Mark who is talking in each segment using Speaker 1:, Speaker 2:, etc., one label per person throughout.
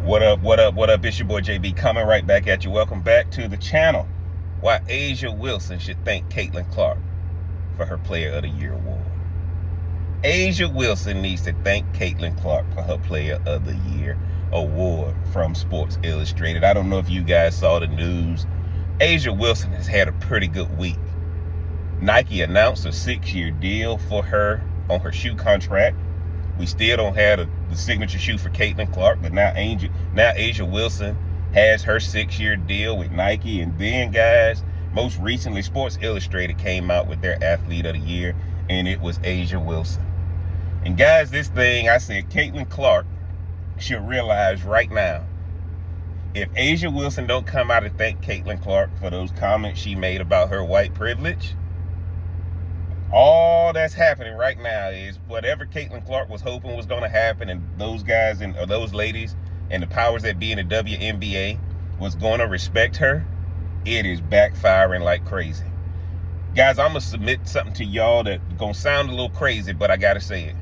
Speaker 1: What up, what up, what up? It's your boy JB coming right back at you. Welcome back to the channel. Why A'ja Wilson should thank Caitlin Clark for her Player of the Year award. A'ja Wilson needs to thank Caitlin Clark for her Player of the Year award from Sports Illustrated. I don't know if you guys saw the news. A'ja Wilson has had a pretty good week. Nike announced a 6-year deal for her on her shoe contract. We still don't have the signature shoe for Caitlin Clark, but now A'ja Wilson has her 6-year deal with Nike. And then, guys, most recently, Sports Illustrated came out with their Athlete of the Year, and it was A'ja Wilson. And, guys, this thing, I said Caitlin Clark should realize right now, if A'ja Wilson don't come out and thank Caitlin Clark for those comments she made about her white privilege, all that's happening right now is whatever Caitlin Clark was hoping was going to happen, and those guys or those ladies and the powers that be in the WNBA was going to respect her, it is backfiring like crazy. Guys, I'm going to submit something to y'all that's going to sound a little crazy, but I got to say it.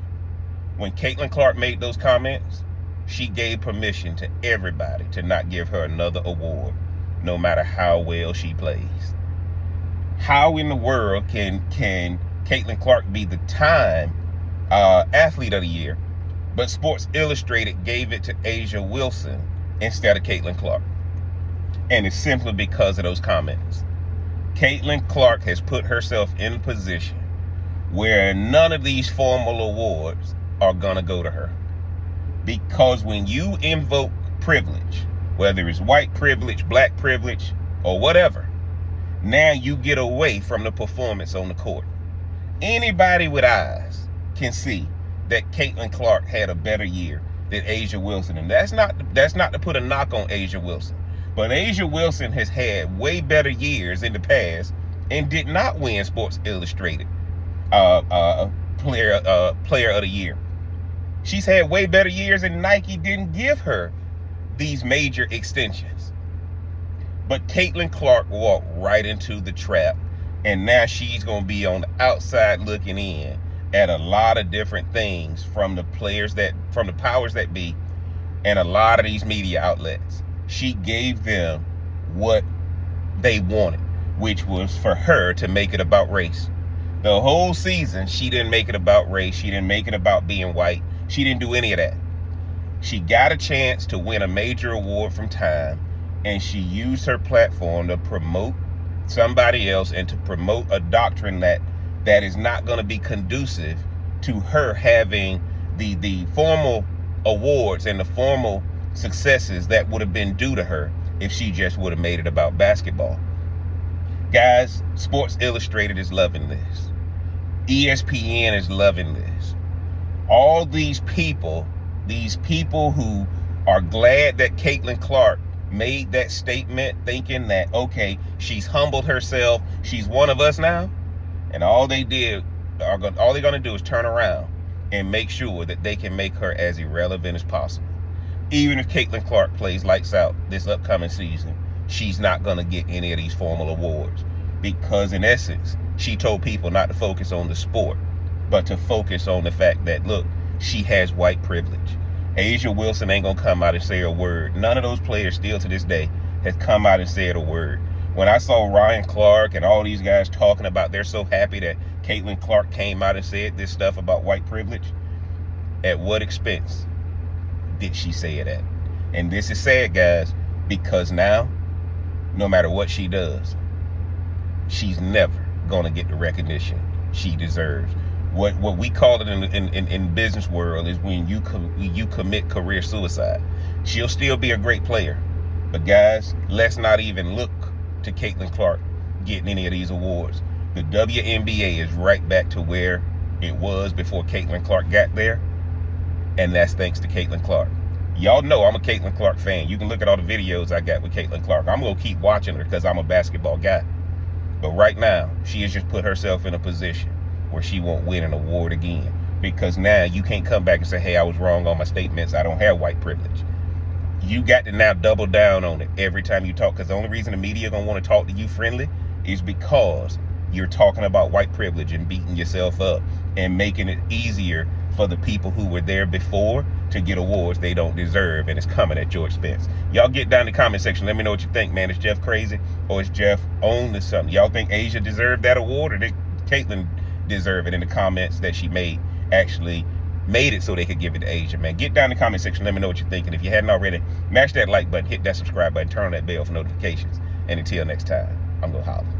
Speaker 1: When Caitlin Clark made those comments, she gave permission to everybody to not give her another award, no matter how well she plays. How in the world can Caitlin Clark be the Time Athlete of the Year, but Sports Illustrated gave it to A'ja Wilson instead of Caitlin Clark? And it's simply because of those comments. Caitlin Clark has put herself in a position where none of these formal awards are gonna go to her. Because when you invoke privilege, whether it's white privilege, black privilege, or whatever, now you get away from the performance on the court. Anybody with eyes can see that Caitlin Clark had a better year than A'ja Wilson. And that's not to put a knock on A'ja Wilson. But A'ja Wilson has had way better years in the past and did not win Sports Illustrated Player of the Year. She's had way better years and Nike didn't give her these major extensions. But Caitlin Clark walked right into the trap. And now she's going to be on the outside looking in at a lot of different things from the powers that be and a lot of these media outlets. She gave them what they wanted, which was for her to make it about race. The whole season, she didn't make it about race. She didn't make it about being white. She didn't do any of that. She got a chance to win a major award from Time, and she used her platform to promote somebody else and to promote a doctrine that is not going to be conducive to her having the formal awards and the formal successes that would have been due to her if she just would have made it about basketball. Guys, Sports Illustrated is loving this. ESPN is loving this. All these people who are glad that Caitlin Clark made that statement thinking that, okay, she's humbled herself, she's one of us now, and all they're gonna do is turn around and make sure that they can make her as irrelevant as possible. Even if Caitlin Clark plays lights out this upcoming season, she's not gonna get any of these formal awards, because in essence, she told people not to focus on the sport, but to focus on the fact that, look, she has white privilege. A'ja Wilson ain't gonna come out and say a word. None of those players still to this day has come out and said a word. When I saw Ryan Clark and all these guys talking about they're so happy that Caitlin Clark came out and said this stuff about white privilege, at what expense did she say it at? And this is sad, guys, because now, no matter what she does, she's never gonna get the recognition she deserves. What we call it in business world is when you commit career suicide. She'll still be a great player, but guys, let's not even look to Caitlin Clark getting any of these awards. The WNBA is right back to where it was before Caitlin Clark got there, and that's thanks to Caitlin Clark. Y'all know I'm a Caitlin Clark fan. You can look at all the videos I got with Caitlin Clark. I'm gonna keep watching her because I'm a basketball guy. But right now, she has just put herself in a position where she won't win an award again, because now you can't come back and say, hey, I was wrong on my statements, I don't have white privilege. You got to now double down on it every time you talk, because the only reason the media gonna want to talk to you friendly is because you're talking about white privilege and beating yourself up and making it easier for the people who were there before to get awards they don't deserve, and it's coming at your expense. Y'all get down in the comment section. Let me know what you think, man. Is Jeff crazy, or is Jeff on to something? Y'all think Asia deserved that award, or did Caitlyn deserve it? In the comments that she actually made it so they could give it to Asia, man. Get down in the comment section. Let me know what you're thinking. If you hadn't already, mash that like button, hit that subscribe button, turn on that bell for notifications. And until next time, I'm gonna holler.